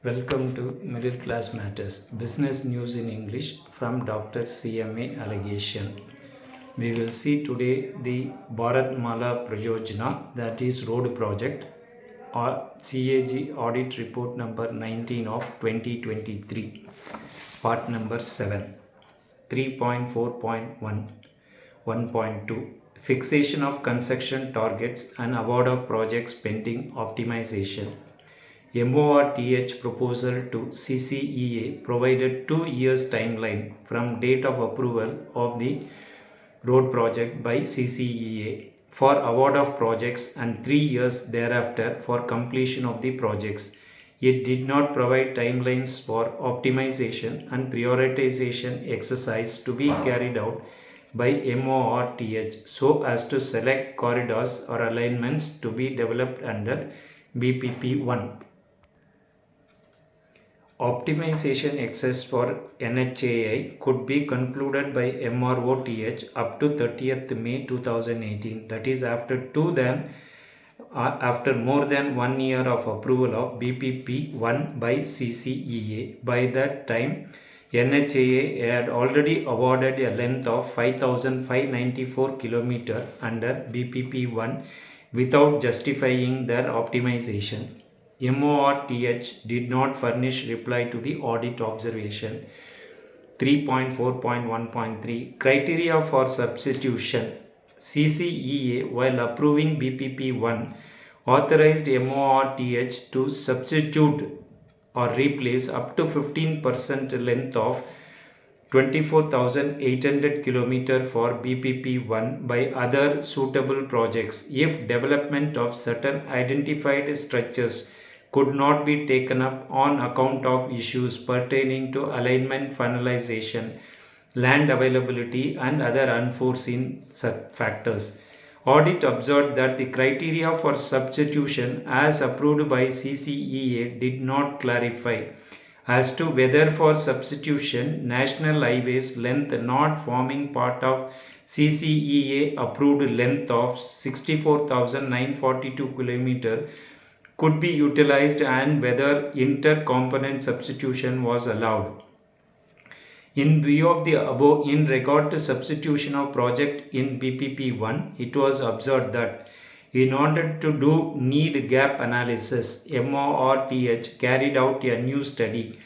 Welcome to Middle Class Matters, Business News in English from Dr CMA Alagesan. We will see today the Bharatmala Pariyojana, that is road project, or CAG audit report number 19 of 2023, part number 7, 3.4.1, 1.2, fixation of construction targets and award of projects pending optimization. MORTH proposal to CCEA provided 2 years timeline from date of approval of the road project by CCEA for award of projects and 3 years thereafter for completion of the projects. It did not provide timelines for optimization and prioritization exercise to be carried out by MORTH so as to select corridors or alignments to be developed under BPP-I. Optimization exercise for NHAI could be concluded by MROTH up to 30th May 2018. That is after more than 1 year of approval of BPP-I by CCEA. By that time, NHAI had already awarded a length of 5,594 km under BPP-I without justifying their optimization. MORTH did not furnish reply to the audit observation. 3.4.1.3 Criteria for substitution. CCEA, while approving BPP-I, authorized MORTH to substitute or replace up to 15% length of 24,800 km for BPP-I by other suitable projects if development of certain identified structures could not be taken up on account of issues pertaining to alignment finalization, land availability, and other unforeseen factors. Audit observed that the criteria for substitution as approved by CCEA did not clarify as to whether for substitution national highways length not forming part of CCEA approved length of 64,942 km could be utilized and whether inter-component substitution was allowed. In view of the above, in regard to substitution of project in BPP-I, it was observed that in order to do need gap analysis, MORTH carried out a new study,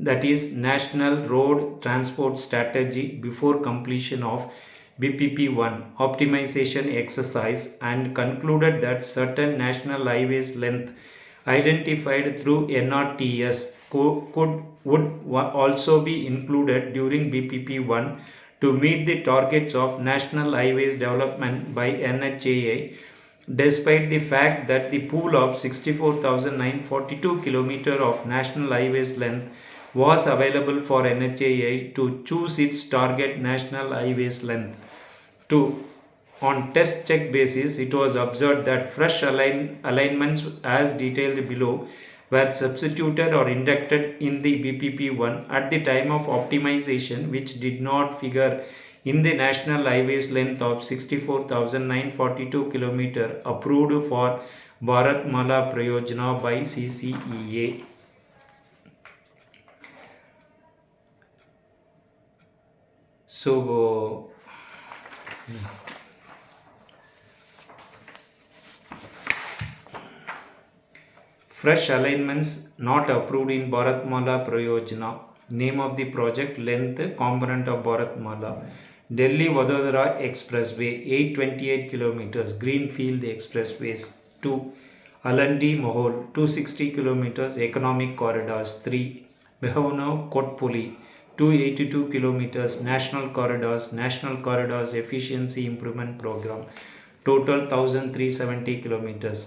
that is National Road Transport Strategy, before completion of BPP-I optimization exercise and concluded that certain national highways length identified through NRTS would also be included during BPP-I to meet the targets of national highways development by NHAI, despite the fact that the pool of 64,942 km of national highways length was available for NHAI to choose its target national highways length. 2. On test check basis, it was observed that fresh alignments as detailed below were substituted or inducted in the BPP-I at the time of optimization, which did not figure in the national highways length of 64,942 km approved for Bharatmala Pariyojana by CCEA. Fresh alignments not approved in Bharatmala Pariyojana. Name of the project, length, component of Bharatmala. Delhi Vadodara Expressway, 828 km, Greenfield Expressways. 2. Alandi Mohol, 260 km, Economic Corridors. 3. Behano Kotpuli, 282 km, National Corridors Efficiency Improvement Program. Total 1,370 km.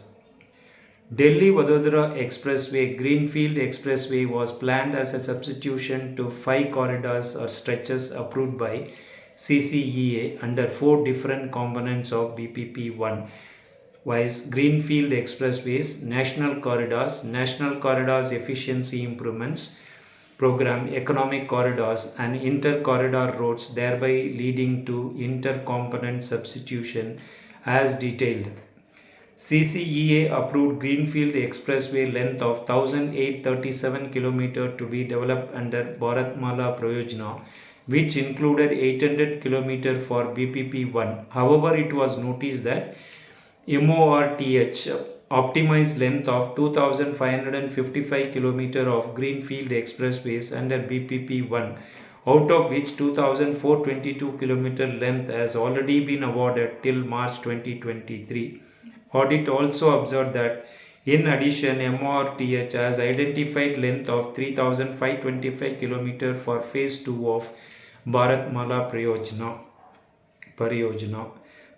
Delhi Vadodara Expressway, Greenfield Expressway, was planned as a substitution to 5 corridors or stretches approved by CCEA under 4 different components of BPP-I, viz. Greenfield Expressways, National Corridors Efficiency Improvements Program, Economic Corridors, and Inter-Corridor Roads, thereby leading to inter-component substitution as detailed. CCEA approved Greenfield Expressway length of 1,837 km to be developed under Bharatmala pariyojana, which included 800 km for BPP-I. However, it was noticed that MORTH optimized length of 2,555 km of Greenfield Expressways under BPP-I, out of which 2,422 km length has already been awarded till March 2023. Audit also observed that in addition, MORTH has identified length of 3,525 km for phase 2 of Bharatmala pariyojana.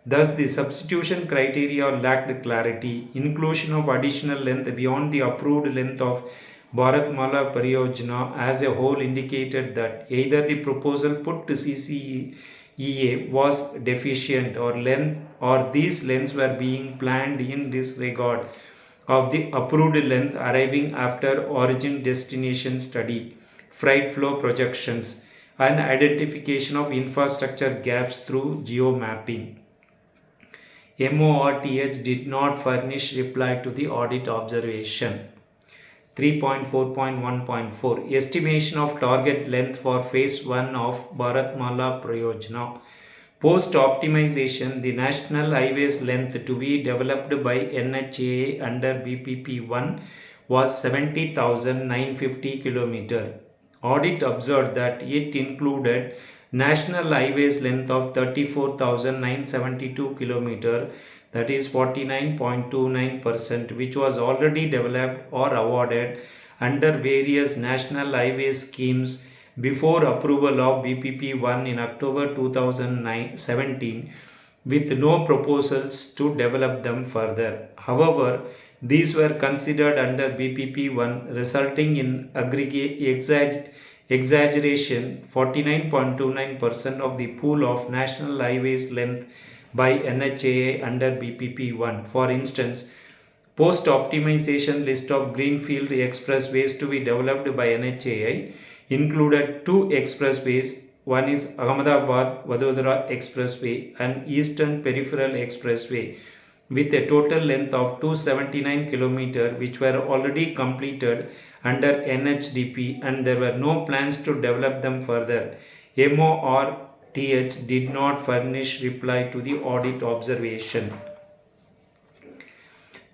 Thus, the substitution criteria lacked clarity. Inclusion of additional length beyond the approved length of Bharatmala pariyojana as a whole indicated that either the proposal put to CCEA was deficient or these lengths were being planned in disregard of the approved length arriving after origin destination study, freight flow projections, and identification of infrastructure gaps through geomapping. MORTH did not furnish reply to the audit observation. 3.4.1.4 Estimation of target length for phase 1 of Bharatmala pariyojana. Post optimization, the national highways length to be developed by NHAI under BPP-I was 70,950 km. Audit observed that it included national highways length of 34,972 km, that is 49.29%, which was already developed or awarded under various national highway schemes before approval of BPP-I in October 2017, with no proposals to develop them further. However, these were considered under BPP-I, resulting in aggregate exaggeration 49.29% of the pool of national highways length by NHAI under BPP-I. For instance, post-optimization list of greenfield expressways to be developed by NHAI included two expressways. One is Ahmedabad-Vadodara Expressway and Eastern Peripheral Expressway with a total length of 279 km, which were already completed under NHDP, and there were no plans to develop them further. MORTH did not furnish reply to the audit observation.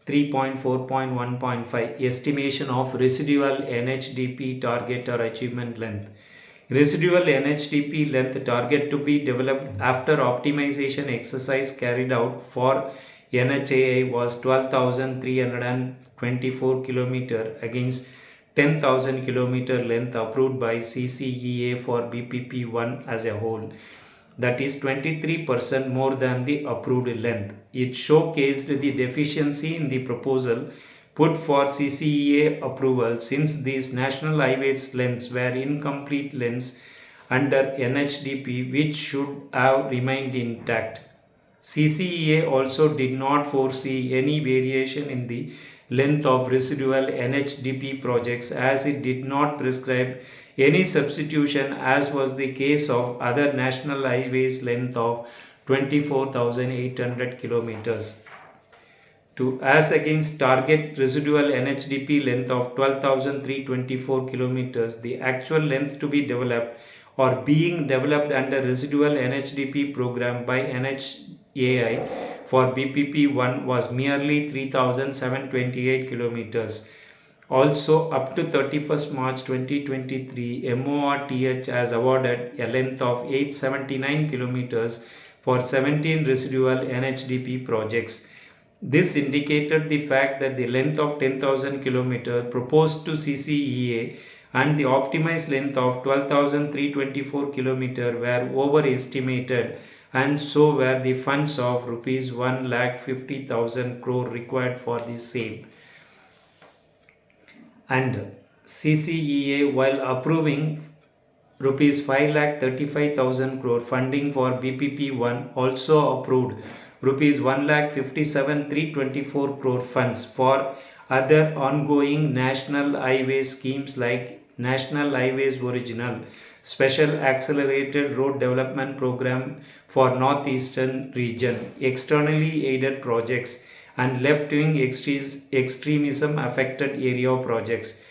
3.4.1.5 Estimation of residual NHDP target or achievement length. Residual NHDP length target to be developed after optimization exercise carried out for NHAI was 12,324 km against 10,000 km length approved by CCEA for BPP-I as a whole. That is 23% more than the approved length. It showcased the deficiency in the proposal put for CCEA approval, since these national highways lengths were incomplete lengths under NHDP, which should have remained intact. CCEA also did not foresee any variation in the length of residual NHDP projects, as it did not prescribe any substitution, as was the case of other national highways length of 24,800 km. As against target residual NHDP length of 12,324 km, the actual length to be developed or being developed under residual NHDP program by NHAI for BPP-I was merely 3,728 km. Also, up to 31st March 2023, MORTH has awarded a length of 879 km for 17 residual NHDP projects. This indicated the fact that the length of 10,000 km proposed to CCEA and the optimized length of 12,324 km were overestimated, and so were the funds of rupees 1,50,000 crore required for the same. And CCEA, while approving rupees 5,35,000 crore funding for BPP-I, also approved rupees 1,57,324 crore funds for other ongoing national highway schemes like National Highways Original, Special Accelerated Road Development Program for Northeastern Region, externally aided projects, and left-wing extremism affected area of projects.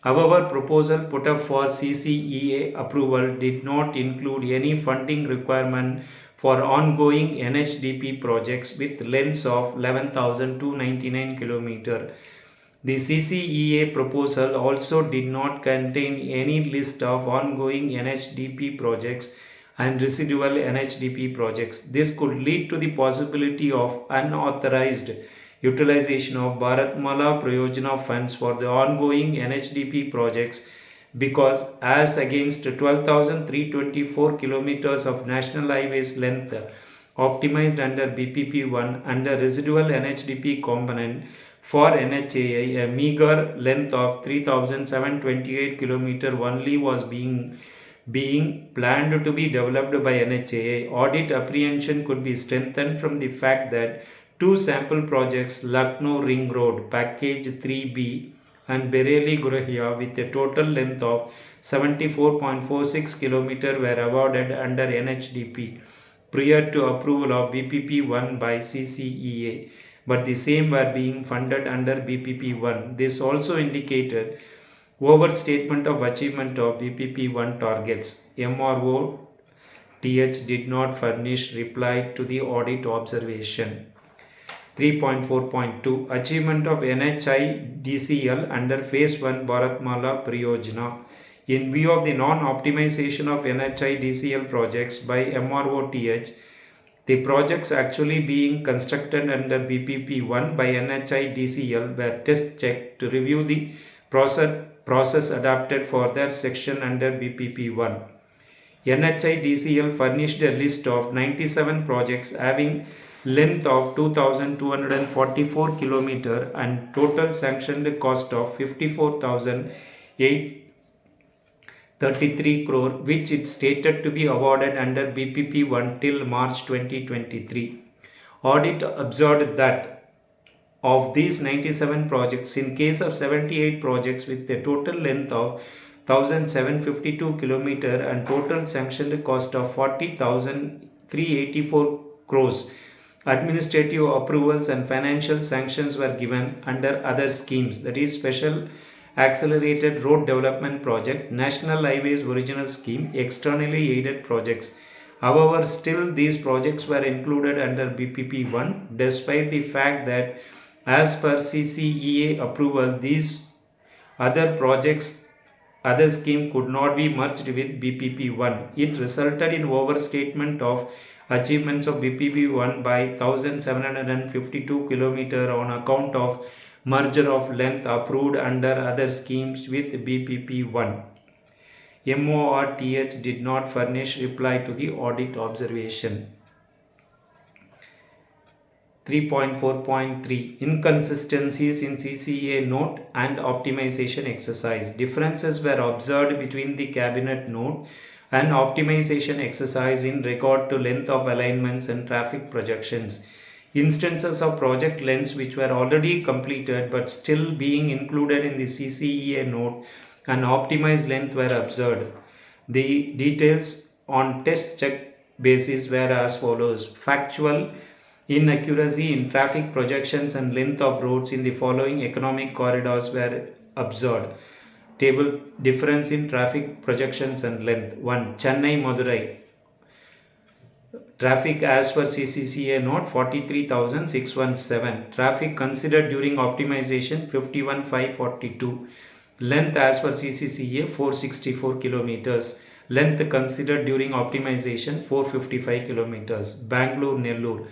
However, proposal put up for CCEA approval did not include any funding requirement for ongoing NHDP projects with lengths of 11,299 km. The CCEA proposal also did not contain any list of ongoing NHDP projects and residual NHDP projects. This could lead to the possibility of unauthorized utilization of Bharatmala pariyojana funds for the ongoing NHDP projects, because as against 12,324 kilometers of national highways length optimized under BPP-I under residual NHDP component for NHAI, a meager length of 3,728 km only was being planned to be developed by NHAI. Audit apprehension could be strengthened from the fact that two sample projects, Lucknow Ring Road Package 3B and Bareilly Gurahia, with a total length of 74.46 km, were awarded under NHDP prior to approval of BPP-I by CCEA, but the same were being funded under BPP-I. This also indicated overstatement of achievement of BPP-I targets. MRO TH did not furnish reply to the audit observation. 3.4.2 Achievement of NHI DCL under Phase 1 Bharatmala pariyojana. In view of the non-optimization of NHI DCL projects by MROTH, the projects actually being constructed under BPP-I by NHI DCL were test checked to review the process adapted for their section under BPP-I. NHI DCL furnished a list of 97 projects having length of 2,244 km and total sanctioned cost of 54,833 crore, which it stated to be awarded under BPP-I till March 2023. Audit observed that of these 97 projects, in case of 78 projects with a total length of 1,752 km and total sanctioned cost of 40,384 crores, administrative approvals and financial sanctions were given under other schemes, that is Special Accelerated Road Development Project, National Highways Original Scheme, externally aided projects. However, still these projects were included under BPP-I despite the fact that as per CCEA approval, these other scheme could not be merged with BPP-I. It resulted in overstatement of achievements of BPP-I by 1,752 km on account of merger of length approved under other schemes with BPP-I. MORTH did not furnish reply to the audit observation. 3.4.3 Inconsistencies in CCA note and optimization exercise. Differences were observed between the cabinet note and optimization exercise in regard to length of alignments and traffic projections. Instances of project lengths which were already completed but still being included in the CCEA note and optimized length were observed. The details on test check basis were as follows. Factual inaccuracy in traffic projections and length of roads in the following economic corridors were observed. Table difference in traffic projections and length. 1. Chennai Madurai. Traffic as per CCCA note 43,617. Traffic considered during optimization 51,542. Length as per CCCA 464 kilometers. Length considered during optimization 455 kilometers. Bangalore Nellore.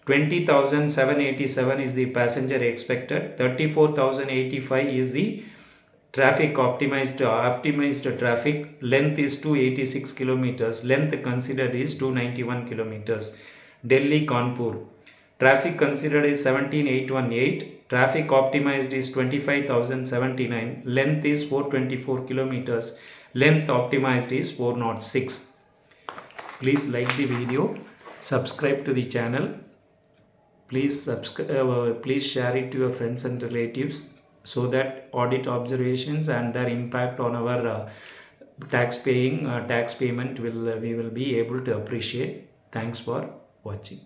20,787 is the passenger expected. 34,085 is the traffic optimized traffic. Length is 286 kilometers. Length considered is 291 kilometers. Delhi Kanpur. Traffic considered is 17,818. Traffic optimized is 25,079. Length is 424 kilometers. Length optimized is 406. Please like the video. Subscribe to the channel. Please share it to your friends and relatives so that audit observations and their impact on our tax payment we will be able to appreciate. Thanks for watching.